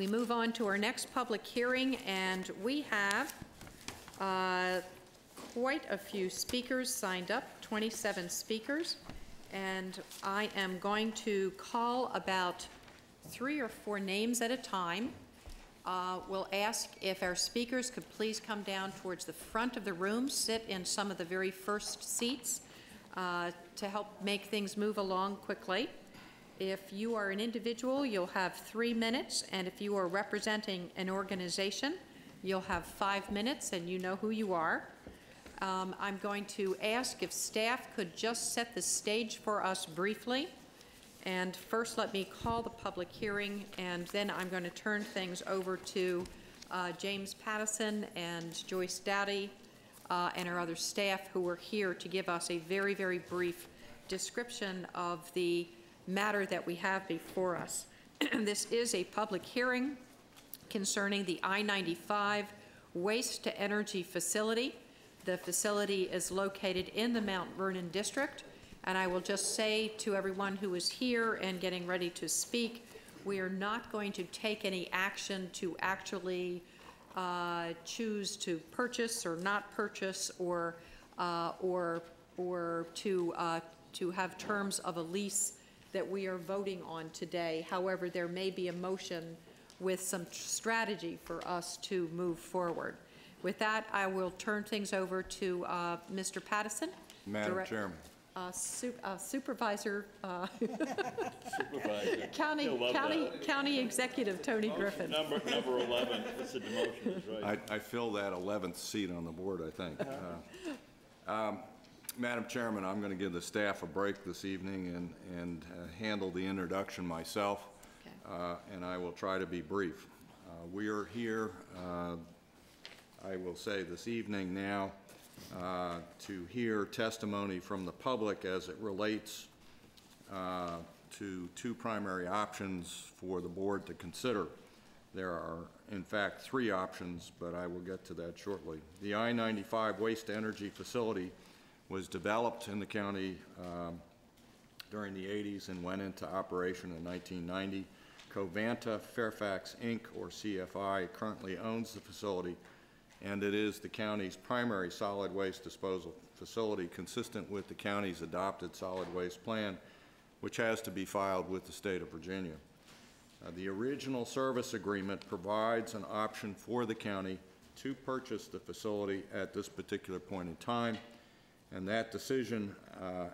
we move on to our next public hearing, and we have quite a few speakers signed up, 27 speakers, and I am going to call about 3 or 4 names at a time. We'll ask if our speakers could please come down towards the front of the room, sit in some of the very first seats to help make things move along quickly. If you are an individual, you'll have 3 minutes, and if you are representing an organization, you'll have 5 minutes, and you know who you are. I'm going to ask if staff could just set the stage for us briefly. And first, let me call the public hearing, and then I'm going to turn things over to James Pattison and Joyce Dowdy and our other staff who are here to give us a very, very brief description of the matter that we have before us. This is a public hearing concerning the I-95 waste to energy facility. The facility is located in the Mount Vernon district, and I will just say to everyone who is here and getting ready to speak, we are not going to take any action to actually choose to purchase or not purchase or to have terms of a lease that we are voting on today. However, there may be a motion with some strategy for us to move forward. With that, I will turn things over to Mr. Pattison. Madam Chairman. Supervisor, Supervisor. County Executive Tony Griffin. Number 11, it's a demotion, is right. I fill that 11th seat on the board, I think. Madam Chairman, I'm going to give the staff a break this evening and handle the introduction myself, okay. And I will try to be brief. We are here, I will say this evening now, to hear testimony from the public as it relates to 2 primary options for the board to consider. There are, in fact, 3 options, but I will get to that shortly. The I-95 waste-to-energy facility was developed in the county during the 80s and went into operation in 1990. Covanta Fairfax Inc., or CFI, currently owns the facility, and it is the county's primary solid waste disposal facility consistent with the county's adopted solid waste plan, which has to be filed with the state of Virginia. The original service agreement provides an option for the county to purchase the facility at this particular point in time, and that decision,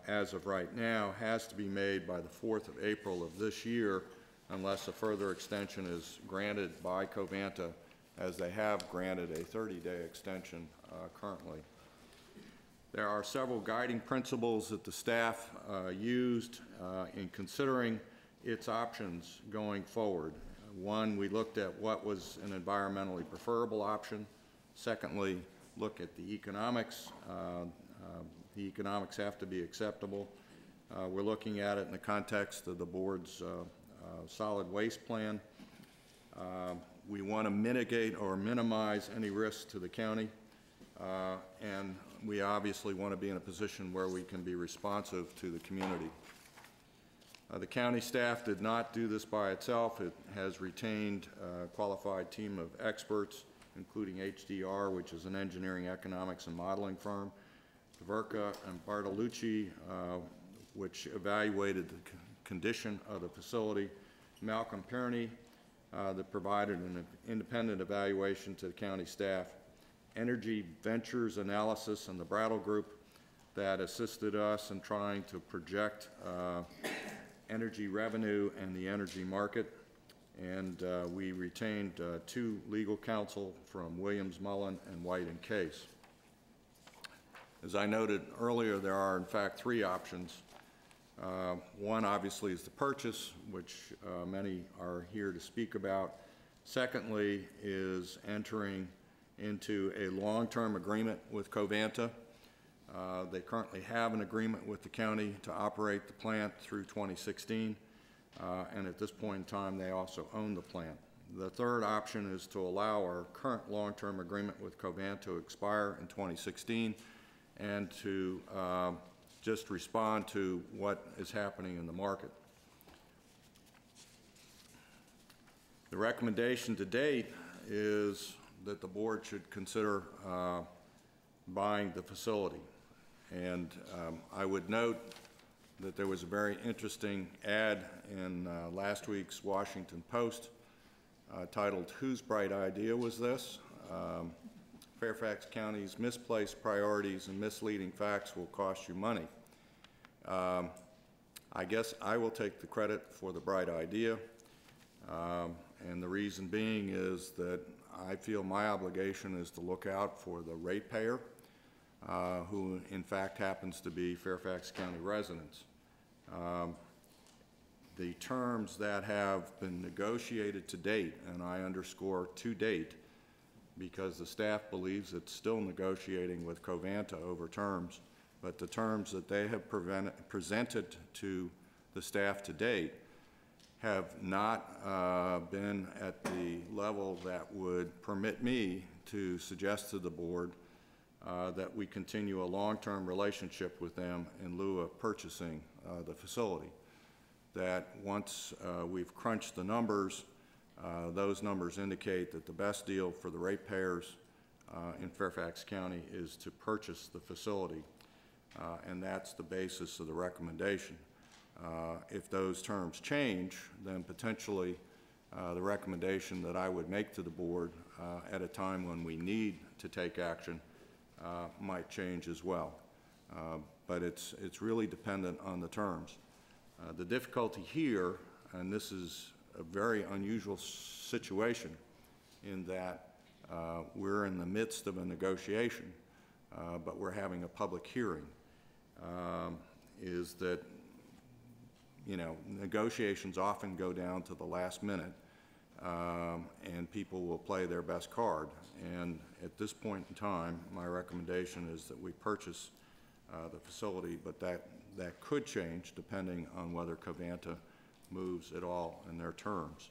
as of right now, has to be made by the 4th of April of this year unless a further extension is granted by Covanta, as they have granted a 30-day extension currently. There are several guiding principles that the staff used in considering its options going forward. One, we looked at what was an environmentally preferable option. Secondly, look at the economics. The economics have to be acceptable. We're looking at it in the context of the board's solid waste plan. We want to mitigate or minimize any risk to the county, and we obviously want to be in a position where we can be responsive to the community. The county staff did not do this by itself. It has retained a qualified team of experts, including HDR, which is an engineering, economics, and modeling firm, Verka and Bartolucci, which evaluated the condition of the facility, Malcolm Perny, that provided an independent evaluation to the county staff, Energy Ventures Analysis and the Radle Group that assisted us in trying to project energy revenue and the energy market, and we retained 2 legal counsel from Williams, Mullen, and White and Case. As I noted earlier, there are in fact 3 options. One obviously is the purchase, which many are here to speak about. Secondly is entering into a long-term agreement with Covanta. They currently have an agreement with the county to operate the plant through 2016, and at this point in time they also own the plant. The third option is to allow our current long-term agreement with Covanta to expire in 2016 and to just respond to what is happening in the market. The recommendation to date is that the board should consider buying the facility. And I would note that there was a very interesting ad in last week's Washington Post titled, "Whose Bright Idea Was This?" Fairfax County's misplaced priorities and misleading facts will cost you money. I guess I will take the credit for the bright idea, and the reason being is that I feel my obligation is to look out for the ratepayer, who in fact happens to be Fairfax County residents. The terms that have been negotiated to date, and I underscore to date, because the staff believes it's still negotiating with Covanta over terms, but the terms that they have presented to the staff to date have not been at the level that would permit me to suggest to the board that we continue a long-term relationship with them in lieu of purchasing the facility. That once we've crunched the numbers, those numbers indicate that the best deal for the ratepayers in Fairfax County is to purchase the facility, and that's the basis of the recommendation. If those terms change, then potentially the recommendation that I would make to the board at a time when we need to take action might change as well. But it's really dependent on the terms. The difficulty here, and this is a very unusual situation in that we're in the midst of a negotiation, but we're having a public hearing, is that, you know, negotiations often go down to the last minute, and people will play their best card. And at this point in time, my recommendation is that we purchase the facility, but that could change depending on whether Covanta moves at all in their terms.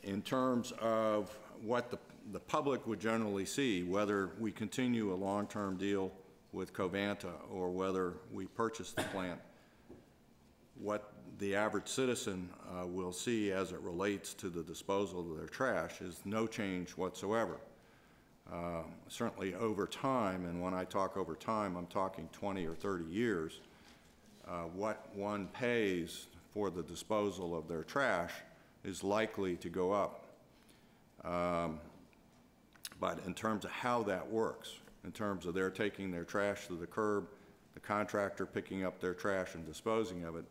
In terms of what the public would generally see, whether we continue a long-term deal with Covanta or whether we purchase the plant, what the average citizen will see as it relates to the disposal of their trash is no change whatsoever. Certainly over time, and when I talk over time, I'm talking 20 or 30 years, what one pays for the disposal of their trash is likely to go up. But in terms of how that works, in terms of their taking their trash to the curb, the contractor picking up their trash and disposing of it,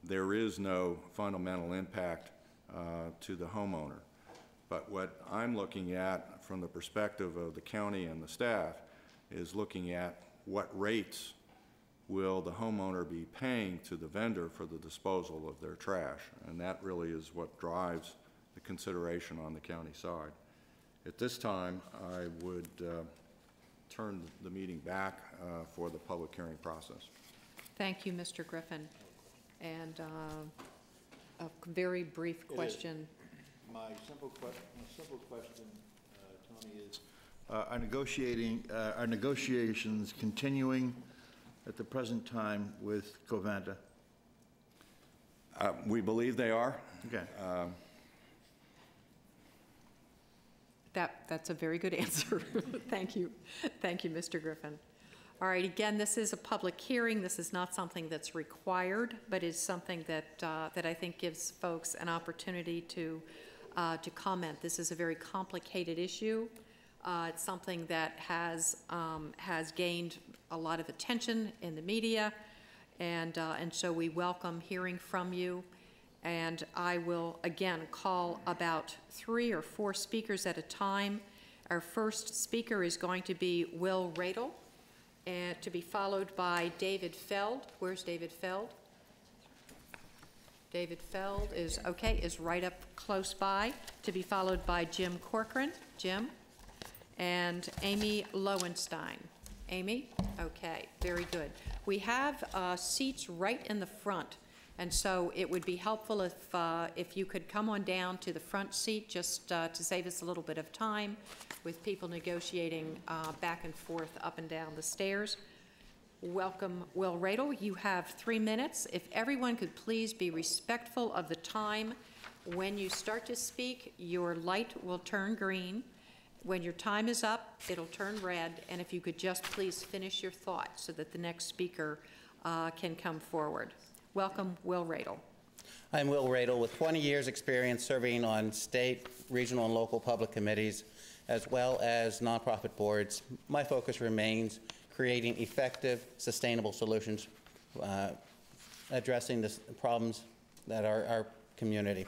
there is no fundamental impact to the homeowner. But what I'm looking at from the perspective of the county and the staff is looking at what rates will the homeowner be paying to the vendor for the disposal of their trash. And that really is what drives the consideration on the county side. At this time, I would turn the meeting back for the public hearing process. Thank you, Mr. Griffin. And a very brief question. My simple question, Tony, is are negotiations continuing at the present time with Covanta? We believe they are. Okay. That's a very good answer. Thank you. Thank you, Mr. Griffin. All right, again, this is a public hearing. This is not something that's required, but is something that I think gives folks an opportunity to comment. This is a very complicated issue. It's something that has gained a lot of attention in the media, and so we welcome hearing from you. And I will again call about 3 or 4 speakers at a time. Our first speaker is going to be Will Radle, and to be followed by David Feld. Where's David Feld? David Feld is right up close by, to be followed by Jim Corcoran. Jim. And Amy Lowenstein. Amy? Okay, very good. We have seats right in the front, and so it would be helpful if you could come on down to the front seat just to save us a little bit of time with people negotiating back and forth up and down the stairs. welcome Will Radle. You have 3 minutes. If everyone could please be respectful of the time. When you start to speak, your light will turn green. When your time is up, it'll turn red. And if you could just please finish your thought so that the next speaker can come forward. Welcome, Will Radle. I'm Will Radle with 20 years experience serving on state, regional, and local public committees, as well as nonprofit boards. My focus remains creating effective, sustainable solutions addressing the problems that are our community.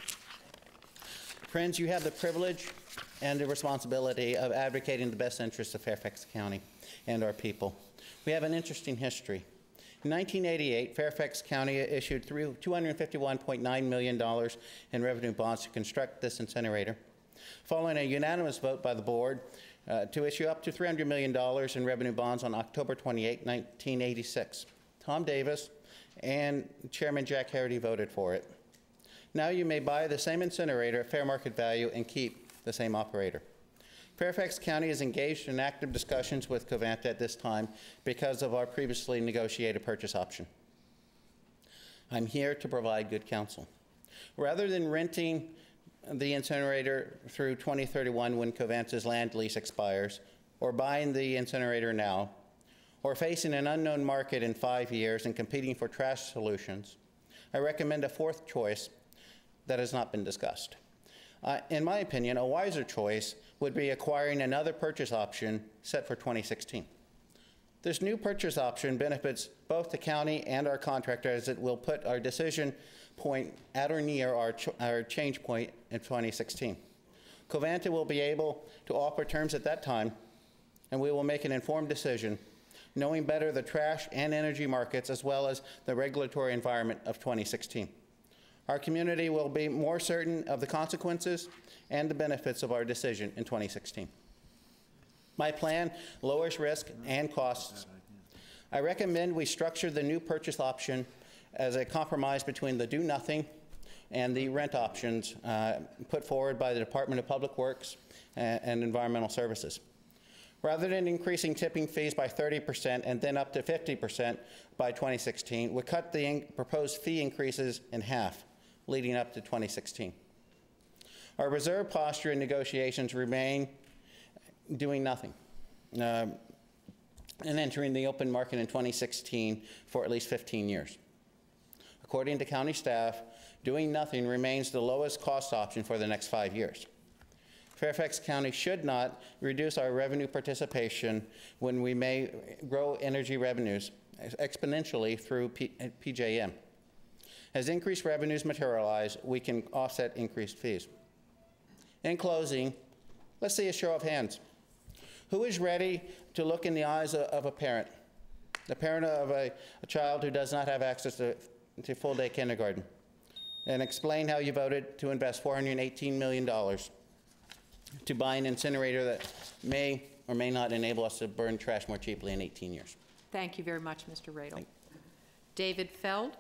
Friends, you have the privilege and the responsibility of advocating the best interests of Fairfax County and our people. We have an interesting history. In 1988, Fairfax County issued $251.9 million in revenue bonds to construct this incinerator, following a unanimous vote by the board to issue up to $300 million in revenue bonds on October 28, 1986. Tom Davis and Chairman Jack Harity voted for it. Now you may buy the same incinerator at fair market value and keep the same operator. Fairfax County is engaged in active discussions with Covanta at this time because of our previously negotiated purchase option. I'm here to provide good counsel. Rather than renting the incinerator through 2031 when Covanta's land lease expires, or buying the incinerator now, or facing an unknown market in 5 years and competing for trash solutions, I recommend a fourth choice that has not been discussed. In my opinion, a wiser choice would be acquiring another purchase option set for 2016. This new purchase option benefits both the county and our contractor, as it will put our decision point at or near our change point in 2016. Covanta will be able to offer terms at that time, and we will make an informed decision, knowing better the trash and energy markets as well as the regulatory environment of 2016. Our community will be more certain of the consequences and the benefits of our decision in 2016. My plan lowers risk and costs. I recommend we structure the new purchase option as a compromise between the do-nothing and the rent options put forward by the Department of Public Works and Environmental Services. Rather than increasing tipping fees by 30% and then up to 50% by 2016, we cut the proposed fee increases in half, leading up to 2016. Our reserve posture in negotiations remain doing nothing and entering the open market in 2016 for at least 15 years. According to county staff, doing nothing remains the lowest cost option for the next 5 years. Fairfax County should not reduce our revenue participation when we may grow energy revenues exponentially through PJM. As increased revenues materialize, we can offset increased fees. In closing, let's see a show of hands. Who is ready to look in the eyes of a parent, the parent of a child who does not have access to full-day kindergarten, and explain how you voted to invest $418 million to buy an incinerator that may or may not enable us to burn trash more cheaply in 18 years? Thank you very much, Mr. Radle. David Feld.